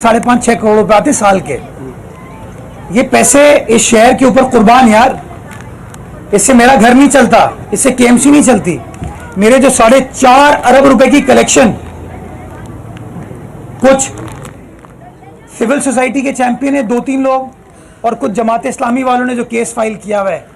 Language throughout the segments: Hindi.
5.5-6 करोड़ रुपए आते साल के। ये पैसे इस शहर के ऊपर कुर्बान यार, इससे मेरा घर नहीं चलता, इससे केएमसी नहीं चलती। मेरे जो 4.5 अरब रुपए की कलेक्शन कुछ सिविल सोसाइटी के चैंपियन है 2-3 लोग और कुछ जमात इस्लामी वालों ने जो केस फाइल किया हुआ है,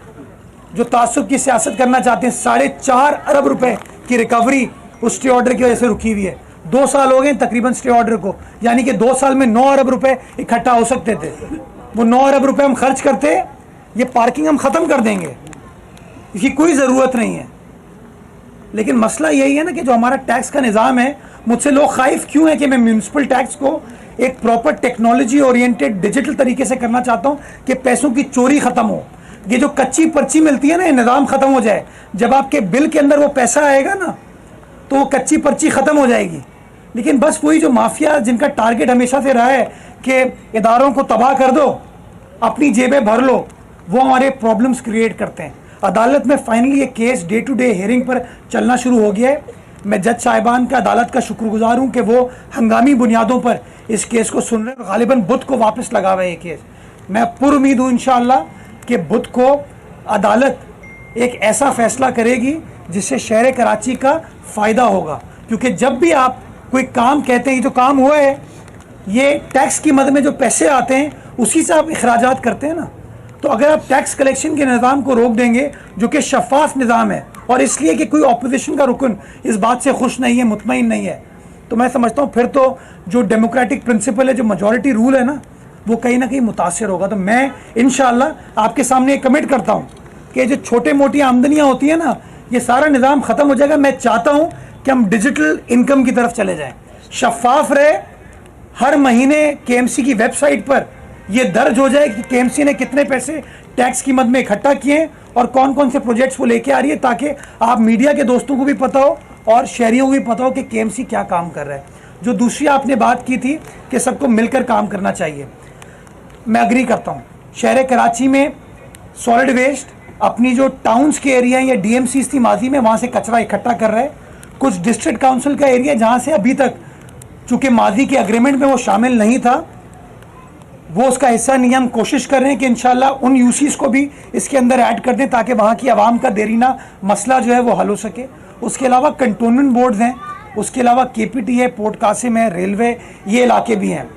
जो तासुब की सियासत करना चाहते हैं, 4.5 अरब रुपए की रिकवरी उस स्टे ऑर्डर की वजह से रुकी हुई है। 2 साल हो गए तकरीबन स्टे ऑर्डर को, यानी कि 2 साल में 9 अरब रुपए इकट्ठा हो सकते थे। वो 9 अरब रुपए हम खर्च करते, ये पार्किंग हम खत्म कर देंगे, इसकी कोई ज़रूरत नहीं है। लेकिन मसला यही है ना कि जो हमारा टैक्स का निज़ाम है, मुझसे लोग खाइफ क्यों है कि मैं म्यूनसिपल टैक्स को एक प्रॉपर टेक्नोलॉजी ओरिएंटेड डिजिटल तरीके से करना चाहता हूँ कि पैसों की चोरी ख़त्म हो। ये जो कच्ची पर्ची मिलती है ना, ये निज़ाम ख़त्म हो जाए। जब आपके बिल के अंदर वो पैसा आएगा ना, तो वो कच्ची पर्ची ख़त्म हो जाएगी। लेकिन बस वही जो माफिया जिनका टारगेट हमेशा से रहा है कि इदारों को तबाह कर दो, अपनी जेबें भर लो, वो हमारे प्रॉब्लम्स क्रिएट करते हैं। अदालत में फाइनली ये case day to day hearing पर चलना शुरू हो गया है। मैं जज साहिबान का, अदालत का शुक्रगुजार हूँ कि वो हंगामी बुनियादों पर इस केस को सुन रहे हैं। गालिबन बुध को वापस लगा हुआ है ये केस। मैं पुरुमीद हूँ इंशाअल्लाह कि बुध को अदालत एक ऐसा फैसला करेगी जिससे शहर कराची का फ़ायदा होगा। क्योंकि जब भी आप कोई काम कहते हैं, ये जो काम हुआ है, ये टैक्स की मद में जो पैसे आते हैं उसी से आप अखराजात करते हैं ना। तो अगर आप टैक्स कलेक्शन के निज़ाम को रोक देंगे, जो कि शफाफ निज़ाम है, और इसलिए कि कोई ऑपोजिशन का रुकन इस बात से खुश नहीं है, मुतमईन नहीं है, तो मैं समझता हूँ फिर तो जो डेमोक्रेटिक प्रिंसिपल है, जो मेजॉरिटी रूल है ना, वो कहीं ना कहीं मुतासर होगा। तो मैं इंशाअल्लाह आपके सामने कमिट करता हूँ कि जो छोटे मोटी आमदनियाँ होती हैं ना, ये सारा निज़ाम ख़त्म हो जाएगा। मैं चाहता हूँ कि हम डिजिटल इनकम की तरफ चले जाएं, शफाफ रहे। हर महीने केएमसी की वेबसाइट पर यह दर्ज हो जाए कि केएमसी ने कितने पैसे टैक्स की मद में इकट्ठा किए और कौन कौन से प्रोजेक्ट्स वो लेके आ रही है, ताकि आप मीडिया के दोस्तों को भी पता हो और शहरियों को भी पता हो कि केएमसी क्या काम कर रहा है। जो दूसरी आपने बात की थी कि सबको मिलकर काम करना चाहिए, मैं अग्री करता हूँ। शहर कराची में सॉलिड वेस्ट अपनी जो टाउन्स के एरिया या डीएमसी थी माजी में, वहाँ से कचरा इकट्ठा कर रहा है। कुछ डिस्ट्रिक्ट काउंसिल का एरिया जहाँ से अभी तक, चूँकि माजी के एग्रीमेंट में वो शामिल नहीं था, वो उसका हिस्सा नहीं। हम कोशिश कर रहे हैं कि इंशाल्लाह उन यूसीज को भी इसके अंदर ऐड कर दें ताकि वहाँ की आवाम का देरीना मसला जो है वो हल हो सके। उसके अलावा कंटोनमेंट बोर्ड्स हैं, उसके अलावा केपीटी है, पोर्ट कासिम है, रेलवे, ये इलाके भी हैं।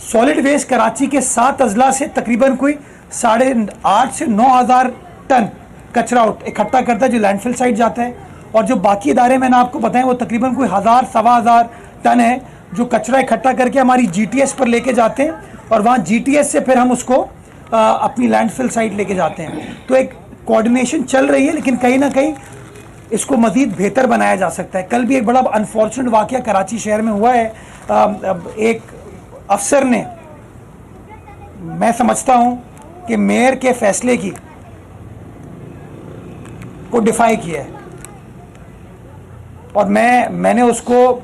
सॉलिड वेस्ट कराची के 7 अजला से तकरीबन कोई 8.5 से 9 हज़ार टन कचरा इकट्ठा करता है जो लैंडफिल साइड जाता है। और जो बाकी इदारे मैंने आपको बताएं वो तकरीबन कोई 1000-1,1500 टन है जो कचरा इकट्ठा करके हमारी जीटीएस पर लेके जाते हैं और वहाँ जीटीएस से फिर हम उसको अपनी लैंडफिल साइट लेके जाते हैं। तो एक कोऑर्डिनेशन चल रही है, लेकिन कहीं ना कहीं इसको मज़ीद बेहतर बनाया जा सकता है। कल भी एक बड़ा अनफॉर्चुनेट वाक़या कराची शहर में हुआ है। एक अफसर ने, मैं समझता हूँ कि मेयर के फैसले को डिफाई किया है और मैंने उसको,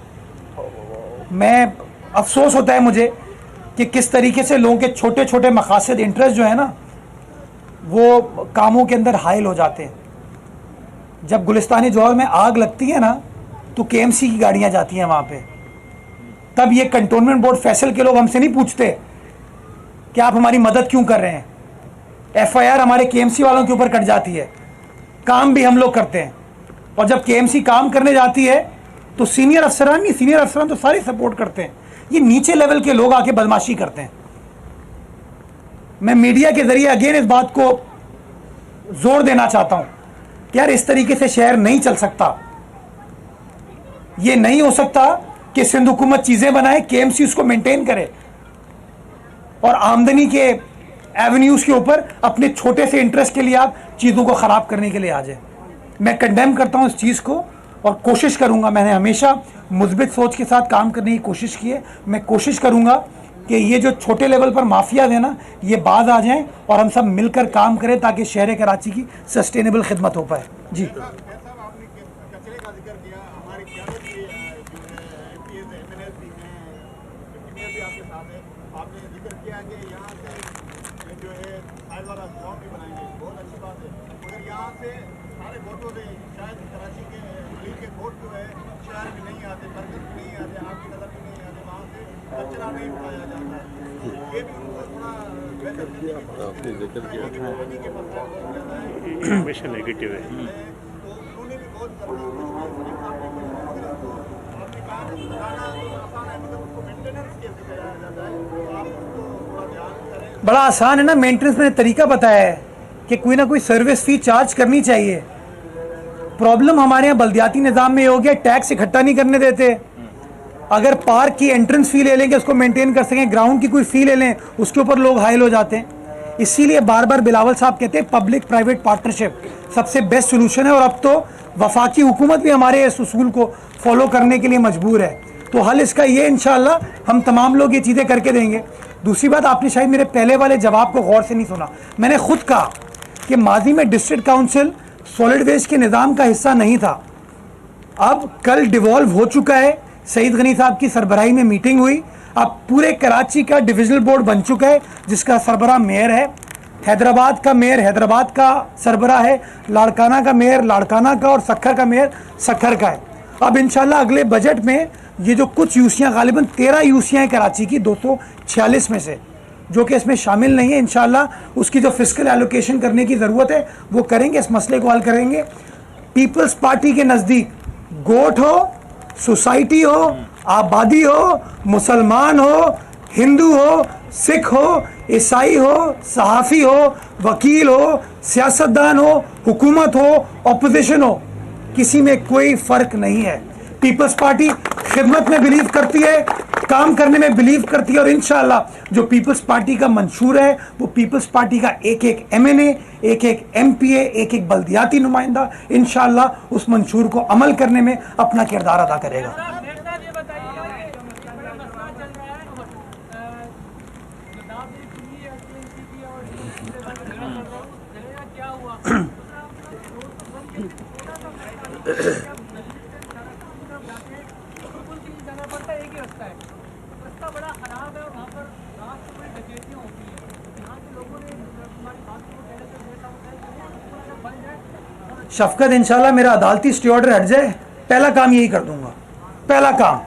मैं अफसोस होता है मुझे कि किस तरीके से लोगों के छोटे छोटे मकासद, इंटरेस्ट जो है ना, वो कामों के अंदर हाइल हो जाते हैं। जब गुलिस्तानी जौहर में आग लगती है ना, तो केएमसी की गाड़ियां जाती हैं वहाँ पे। तब ये कंटोनमेंट बोर्ड फैसल के लोग हमसे नहीं पूछते कि आप हमारी मदद क्यों कर रहे हैं। एफआईआर हमारे केएमसी वालों के ऊपर कट जाती है, काम भी हम लोग करते हैं। और जब केएमसी काम करने जाती है तो सीनियर अफसरान तो सारे सपोर्ट करते हैं। ये नीचे लेवल के लोग आके बदमाशी करते हैं। मैं मीडिया के जरिए अगेन इस बात को जोर देना चाहता हूं कि यार इस तरीके से शहर नहीं चल सकता। ये नहीं हो सकता कि सिंध हुकूमत चीजें बनाए, केएमसी उसको मेंटेन करे और आमदनी के एवेन्यूज के ऊपर अपने छोटे से इंटरेस्ट के लिए आप चीज़ों को ख़राब करने के लिए आ जाए। मैं कंडेम करता हूँ इस चीज़ को और कोशिश करूँगा, मैंने हमेशा मुस्बित सोच के साथ काम करने की कोशिश की है। मैं कोशिश करूँगा कि ये जो छोटे लेवल पर माफिया है ना, ये बाज आ जाएं और हम सब मिलकर काम करें ताकि शहर कराची की सस्टेनेबल खिदमत हो पाए। जी आपने जिक्र किया कि यहाँ से जो है साइड वाला जॉब भी बनाएंगे, बहुत अच्छी बात है। मगर यहाँ से सारे वोटों से शायद कराची के अली के वोट जो है शहर में नहीं आते, मरकज में नहीं आते, आपकी नज़र में नहीं आते, वहाँ से कचरा नहीं उठाया जाता है, ये भी उनको थोड़ा बेहतर करने की आपने जिक्र किया था पानी के मसला बहुत ज़्यादा है, हमेशा नेगेटिव है। तो उन्होंने भी बहुत करना आपने कहा कि सुधारना तो आसान है, मगर उसको मेंटेनेंस कैसे कराया जाता है, तो आप उसको थोड़ा ध्यान करें। बड़ा आसान है ना, मेंटेनेंस मैंने तरीका बताया है कि कोई ना कोई सर्विस फी चार्ज करनी चाहिए। प्रॉब्लम हमारे यहाँ बल्दियाती निज़ाम में ये हो गया, टैक्स इकट्ठा नहीं करने देते। अगर पार्क की एंट्रेंस फी ले लेंगे उसको मेंटेन कर सकें, ग्राउंड की कोई फी ले लें उसके ऊपर लोग हाइल हो जाते हैं। इसीलिए बार बार बिलावल साहब कहते हैं पब्लिक प्राइवेट पार्टनरशिप सबसे बेस्ट सोल्यूशन है, और अब तो वफाकी हुकूमत भी हमारे इस उसूल को फॉलो करने के लिए मजबूर है। तो हल इसका ये इंशाअल्लाह हम तमाम लोग ये चीज़ें करके देंगे। दूसरी बात, आपने शायद मेरे पहले वाले जवाब को गौर से नहीं सुना। मैंने खुद कहा कि माजी में डिस्ट्रिक्ट काउंसिल सॉलिड वेस्ट के निज़ाम का हिस्सा नहीं था, अब कल डिवॉल्व हो चुका है। सईद गनी साहब की सरबराही में मीटिंग हुई, अब पूरे कराची का डिविजनल बोर्ड बन चुका है जिसका सरबराह मेयर है। हैदराबाद का मेयर हैदराबाद का सरबराह है, लाड़काना का मेयर लाड़काना का, और सक्खर का मेयर सक्खर का है। अब इंशाल्लाह अगले बजट में ये जो कुछ यूसियाँ, गालिबन 13 यूसियाँ हैं कराची की 246 में से, जो कि इसमें शामिल नहीं है, इंशाल्लाह उसकी जो फिस्कल एलोकेशन करने की ज़रूरत है वो करेंगे, इस मसले को हल करेंगे। पीपल्स पार्टी के नज़दीक गोट हो, सोसाइटी हो, आबादी हो, मुसलमान हो, हिंदू हो, सिख हो, ईसाई हो, सहाफ़ी हो, वकील हो, सियासतदान हो, हुकूमत हो, अपोजिशन हो, किसी में कोई फ़र्क नहीं है। पीपल्स पार्टी खिदमत में बिलीव करती है, काम करने में बिलीव करती है, और इंशाअल्लाह जो पीपल्स पार्टी का मंशूर है वो पीपल्स पार्टी का एक एक MNA, एक एक MPA, एक एक बल्दियाती नुमाइंदा इंशाअल्लाह उस मंशूर को अमल करने में अपना किरदार अदा करेगा। शफकत इंशाल्लाह मेरा अदालती स्टे ऑर्डर हट जाए, पहला काम यही कर दूंगा, पहला काम।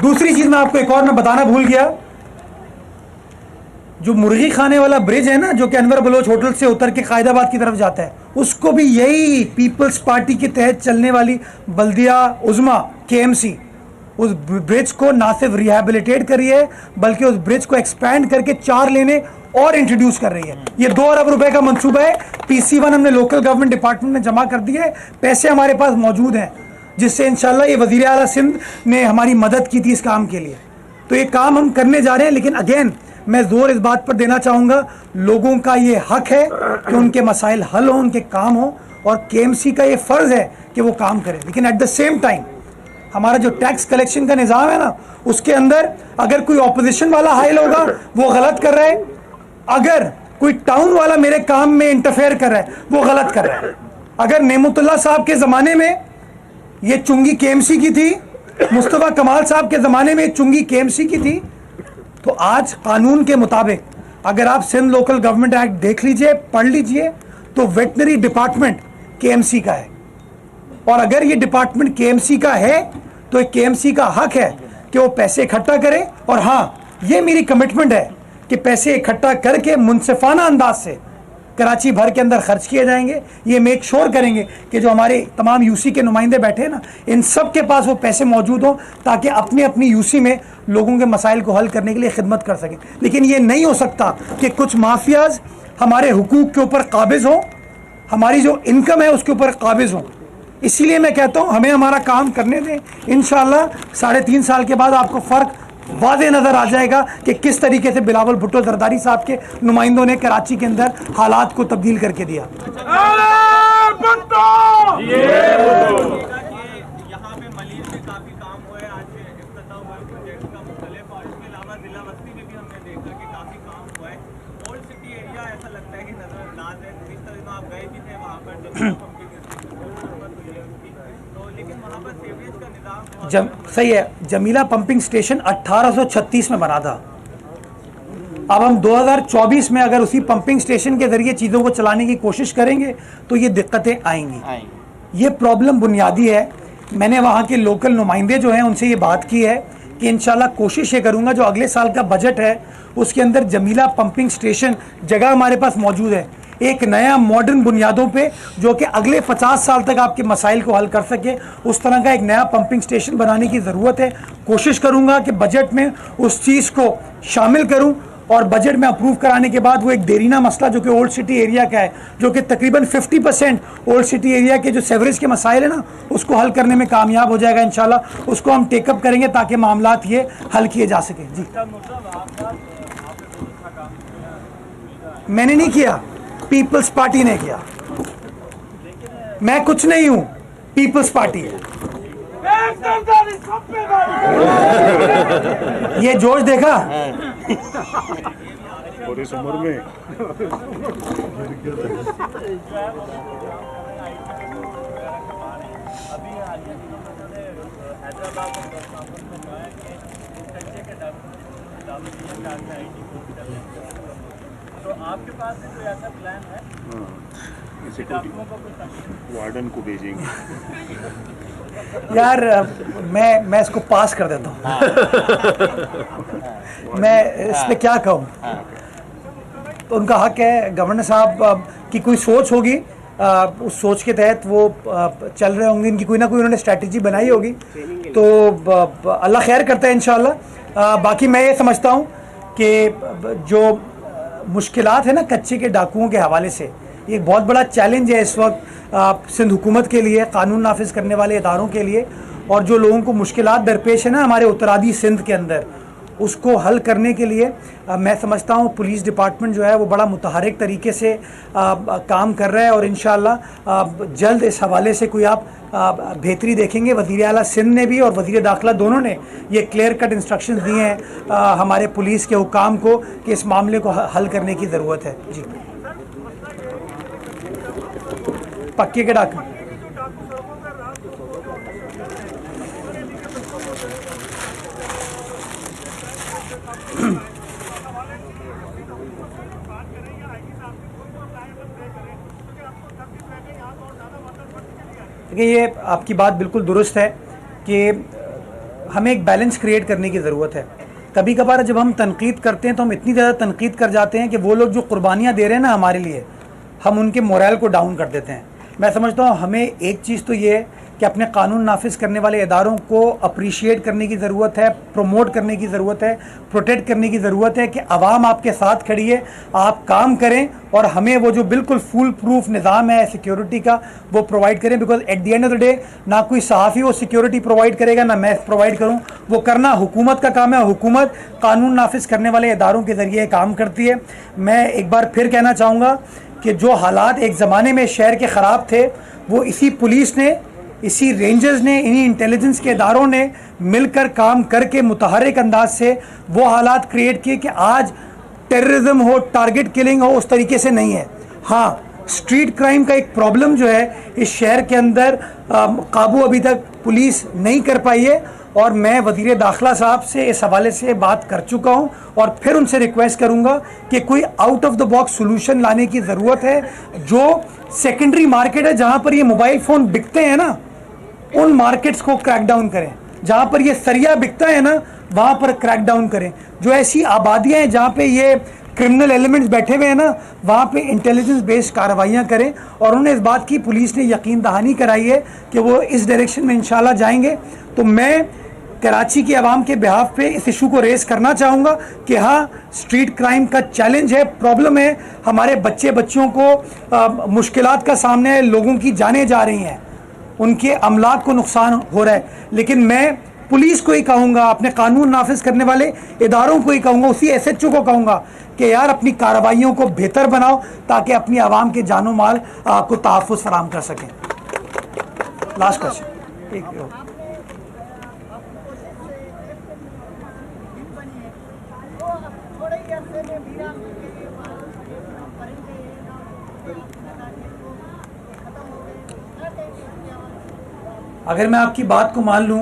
दूसरी चीज मैं आपको एक और मैं बताना भूल गया, जो मुर्गी खाने वाला ब्रिज है ना, जो कि अनवर बलोच होटल से उतर के कायदाबाद की तरफ जाता है, उसको भी यही पीपल्स पार्टी के तहत चलने वाली बल्दिया उज़्मा KMC उस ब्रिज को ना सिर्फ रिहेबिलिटेट कर रही है बल्कि उस ब्रिज को एक्सपैंड करके 4 लेने और इंट्रोड्यूस कर रही है। ये 2 अरब रुपए का मंसूबा है। PC1 हमने लोकल गवर्नमेंट डिपार्टमेंट में जमा कर दिए, पैसे हमारे पास मौजूद हैं, जिससे इंशाल्लाह ये वज़ीर आला सिंध ने हमारी मदद की थी इस काम के लिए। तो ये काम हम करने जा रहे हैं, लेकिन अगेन मैं जोर इस बात पर देना चाहूँगा, लोगों का ये हक है कि उनके मसाइल हल हों, उनके काम हो, और KMC का ये फ़र्ज़ है कि वो काम करे। लेकिन एट द सेम टाइम हमारा जो टैक्स कलेक्शन का निज़ाम है ना, उसके अंदर अगर कोई ऑपोजिशन वाला हाइल होगा वो गलत कर रहा है, अगर कोई टाउन वाला मेरे काम में इंटरफेयर कर रहा है वो गलत कर रहा है। अगर नेमतुल्लाह साहब के ज़माने में ये चुंगी KMC की थी, मुस्तफ़ा कमाल साहब के ज़माने में चुंगी KMC की थी, तो आज कानून के मुताबिक अगर आप सिंध लोकल गवर्नमेंट एक्ट देख लीजिए, पढ़ लीजिए, तो वेटनरी डिपार्टमेंट KMC का है, और अगर ये डिपार्टमेंट KMC का है तो KMC का हक है कि वो पैसे इकट्ठा करे। और हाँ, ये मेरी कमिटमेंट है कि पैसे इकट्ठा करके मुनसिफाना अंदाज से कराची भर के अंदर खर्च किए जाएंगे। ये मेक श्योर करेंगे कि जो हमारे तमाम UC के नुमाइंदे बैठे हैं ना, इन सब के पास वो पैसे मौजूद हों ताकि अपनी अपनी UC में लोगों के मसाइल को हल करने के लिए खिदमत कर सकें। लेकिन ये नहीं हो सकता कि कुछ माफियाज हमारे हुकूक के ऊपर काबिज हों, हमारी जो इनकम है उसके ऊपर काबिज हों। इसीलिए मैं कहता हूँ हमें हमारा काम करने दें, इंशाअल्लाह 3.5 साल के बाद आपको फ़र्क वाज़े नज़र आ जाएगा कि किस तरीके से बिलावल भुट्टो जरदारी साहब के नुमाइंदों ने कराची के अंदर हालात को तब्दील करके दिया। यहाँ पे मलीर में काफी काम हुआ है, आज इफ्तिताह हुआ है प्रोजेक्ट का मुख्तलिफ, और इसके अलावा जिला बस्ती में भी हमने देखा कि काफी काम हुआ है। ओल्ड सिटी एरिया ऐसा लगता है कि नजरअंदाज है, जिस तरह आप गए भी थे वहाँ पर तो, लेकिन वहाँ पर सीवरेज का निज़ाम सही है। जमीला पंपिंग स्टेशन 1836 में बना था। अब हम 2024 में अगर उसी पंपिंग स्टेशन के जरिए चीज़ों को चलाने की कोशिश करेंगे तो ये दिक्कतें आएंगी। ये प्रॉब्लम बुनियादी है। मैंने वहाँ के लोकल नुमाइंदे जो हैं उनसे ये बात की है कि इंशाल्लाह कोशिश ये करूँगा जो अगले साल का बजट है उसके अंदर जमीला पंपिंग स्टेशन जगह हमारे पास मौजूद है, एक नया मॉडर्न बुनियादों पे जो कि अगले 50 साल तक आपके मसाइल को हल कर सके, उस तरह का एक नया पंपिंग स्टेशन बनाने की ज़रूरत है। कोशिश करूँगा कि बजट में उस चीज़ को शामिल करूँ और बजट में अप्रूव कराने के बाद वो एक देरीना मसला जो कि ओल्ड सिटी एरिया का है, जो कि तकरीबन 50% ओल्ड सिटी एरिया के जो सेवरेज के मसाइल है ना उसको हल करने में कामयाब हो जाएगा इंशाल्लाह। उसको हम टेकअप करेंगे ताकि मामलात ये हल किए जा सके। जी मैंने नहीं किया, पीपल्स पार्टी ने किया, मैं कुछ नहीं हूँ, पीपल्स पार्टी है। ये जोश देखा और इस उम्र में तो आपके पास कोई ऐसा प्लान है? वार्डन को भेजेंगे। यार मैं इसको पास कर देता हूँ। मैं इस पे क्या कहूँ, तो उनका हक है, गवर्नर साहब की कोई सोच होगी, उस सोच के तहत वो चल रहे होंगे, इनकी कोई ना कोई उन्होंने स्ट्रैटेजी बनाई होगी, तो अल्लाह खैर करता है इंशाल्लाह। बाकी मैं ये समझता हूँ कि जो मुश्किलात है ना कच्चे के डाकुओं के हवाले से, ये एक बहुत बड़ा चैलेंज है इस वक्त सिंध हुकूमत के लिए, कानून नाफिज करने वाले इदारों के लिए, और जो लोगों को मुश्किलात दरपेश है ना हमारे उत्तरादी सिंध के अंदर, उसको हल करने के लिए मैं समझता हूँ पुलिस डिपार्टमेंट जो है वो बड़ा मुतहरिक तरीके से काम कर रहा है, और इंशाअल्लाह जल्द इस हवाले से कोई आप बेहतरी देखेंगे। वज़ीर आला सिंध ने भी और वज़ीर दाखिला दोनों ने ये क्लियर कट इंस्ट्रक्शंस दिए हैं हमारे पुलिस के हुकाम को कि इस मामले को हल करने की ज़रूरत है। जी पक्के के डाकू देखिए, ये आपकी बात बिल्कुल दुरुस्त है कि हमें एक बैलेंस क्रिएट करने की ज़रूरत है। कभी कभार जब हम तनकीद करते हैं तो हम इतनी ज़्यादा तनकीद कर जाते हैं कि वो लोग जो कुर्बानियाँ दे रहे हैं ना हमारे लिए, हम उनके मोरल को डाउन कर देते हैं। मैं समझता हूँ हमें एक चीज़ तो ये है कि अपने कानून नाफिज करने वाले इदारों को अप्रिशिएट करने की ज़रूरत है, प्रमोट करने की ज़रूरत है, प्रोटेक्ट करने की ज़रूरत है कि आवाम आपके साथ खड़ी है, आप काम करें और हमें वो जो बिल्कुल फुल प्रूफ निज़ाम है सिक्योरिटी का वो प्रोवाइड करें। Because at the end of the day ना कोई सहाफ़ी वो सिक्योरिटी प्रोवाइड करेगा, ना मैं प्रोवाइड करूँ, वो करना हुकूमत का काम है। हुकूमत कानून नाफिज करने वाले इदारों के ज़रिए काम करती है। मैं एक बार फिर कहना चाहूँगा कि जो हालात एक ज़माने में शहर के ख़राब थे, वो इसी पुलिस ने, इसी रेंजर्स ने, इन्हीं इंटेलिजेंस के इदारों ने मिलकर काम करके मुतहरिक अंदाज से वो हालात क्रिएट किए कि आज टेररिज्म हो, टारगेट किलिंग हो, उस तरीके से नहीं है। हाँ, स्ट्रीट क्राइम का एक प्रॉब्लम जो है इस शहर के अंदर काबू अभी तक पुलिस नहीं कर पाई है, और मैं वज़ीर दाखिला साहब से इस हवाले से बात कर चुका हूँ और फिर उनसे रिक्वेस्ट करूँगा कि कोई out of the box solution लाने की ज़रूरत है। जो सेकेंडरी मार्केट है जहाँ पर ये मोबाइल फ़ोन बिकते हैं ना, उन मार्केट्स को क्रैक डाउन करें। जहाँ पर ये सरिया बिकता है ना, वहाँ पर क्रैक डाउन करें। जो ऐसी आबादियाँ हैं जहाँ पे ये क्रिमिनल एलिमेंट्स बैठे हुए हैं ना, वहाँ पे इंटेलिजेंस बेस्ड कार्रवाइयाँ करें। और उन्होंने इस बात की पुलिस ने यकीन दहानी कराई है कि वो इस डायरेक्शन में इंशाल्लाह जाएंगे। तो मैं कराची की आवाम के बिहाफ पे इस इशू को रेस करना चाहूँगा कि हाँ, स्ट्रीट क्राइम का चैलेंज है, प्रॉब्लम है, हमारे बच्चों को मुश्किलात का सामने है, लोगों की जानें जा रही हैं, उनके अमलाक को नुकसान हो रहा है। लेकिन मैं पुलिस को ही कहूँगा, अपने कानून नाफिज करने वाले इदारों को ही कहूँगा, उसी SHO को कहूँगा कि यार अपनी कार्रवाइयों को बेहतर बनाओ ताकि अपनी आवाम के जानो माल को तहफ़्फ़ुज़ फराहम कर सकें। Last question. अगर मैं आपकी बात को मान लूँ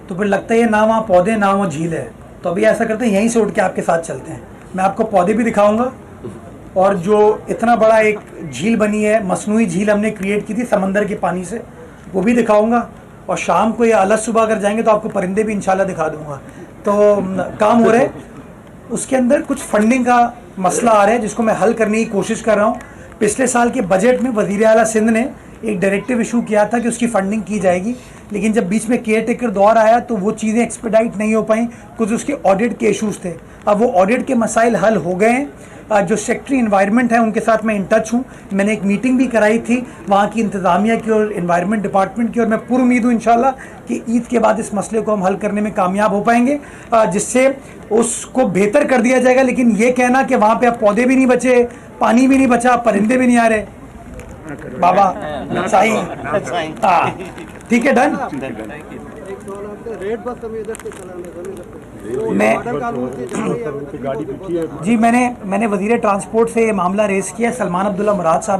तो फिर लगता है ये ना वहाँ पौधे ना वहाँ झील है। तो अभी ऐसा करते हैं, यहीं से उठ के आपके साथ चलते हैं। मैं आपको पौधे भी दिखाऊंगा और जो इतना बड़ा एक झील बनी है, मसनूई झील हमने क्रिएट की थी समंदर के पानी से, वो भी दिखाऊंगा। और शाम को या अलग सुबह अगर जाएंगे तो आपको परिंदे भी इंशाल्लाह दिखा दूंगा। तो काम हो रहा है, उसके अंदर कुछ फंडिंग का मसला आ रहा है जिसको मैं हल करने की कोशिश कर रहा हूँ। पिछले साल के बजट में वज़ीर आला सिंध ने एक डायरेक्टिव इशू किया था कि उसकी फंडिंग की जाएगी, लेकिन जब बीच में केयर टेकर दौर आया तो वो चीज़ें एक्सपेडाइट नहीं हो पाई, कुछ उसके ऑडिट के इश्यूज़ थे। अब वो ऑडिट के मसाइल हल हो गए हैं। जो सेक्रेटरी इन्वायरमेंट है उनके साथ मैं इन टच हूँ, मैंने एक मीटिंग भी कराई थी वहाँ की इंतज़ामिया की और इन्वायरमेंट डिपार्टमेंट की, और मैं पूरी उम्मीद हूँ इंशाल्लाह कि ईद के बाद इस मसले को हम हल करने में कामयाब हो पाएंगे, जिससे उसको बेहतर कर दिया जाएगा। लेकिन ये कहना कि वहाँ पे अब पौधे भी नहीं बचे, पानी भी नहीं बचा, परिंदे भी नहीं आ रहे, बाबा साईं, हाँ ठीक है, डन। मैं जी मैंने वज़ीर ट्रांसपोर्ट से ये मामला रेज़ किया, सलमान अब्दुल्ला मुराद साहब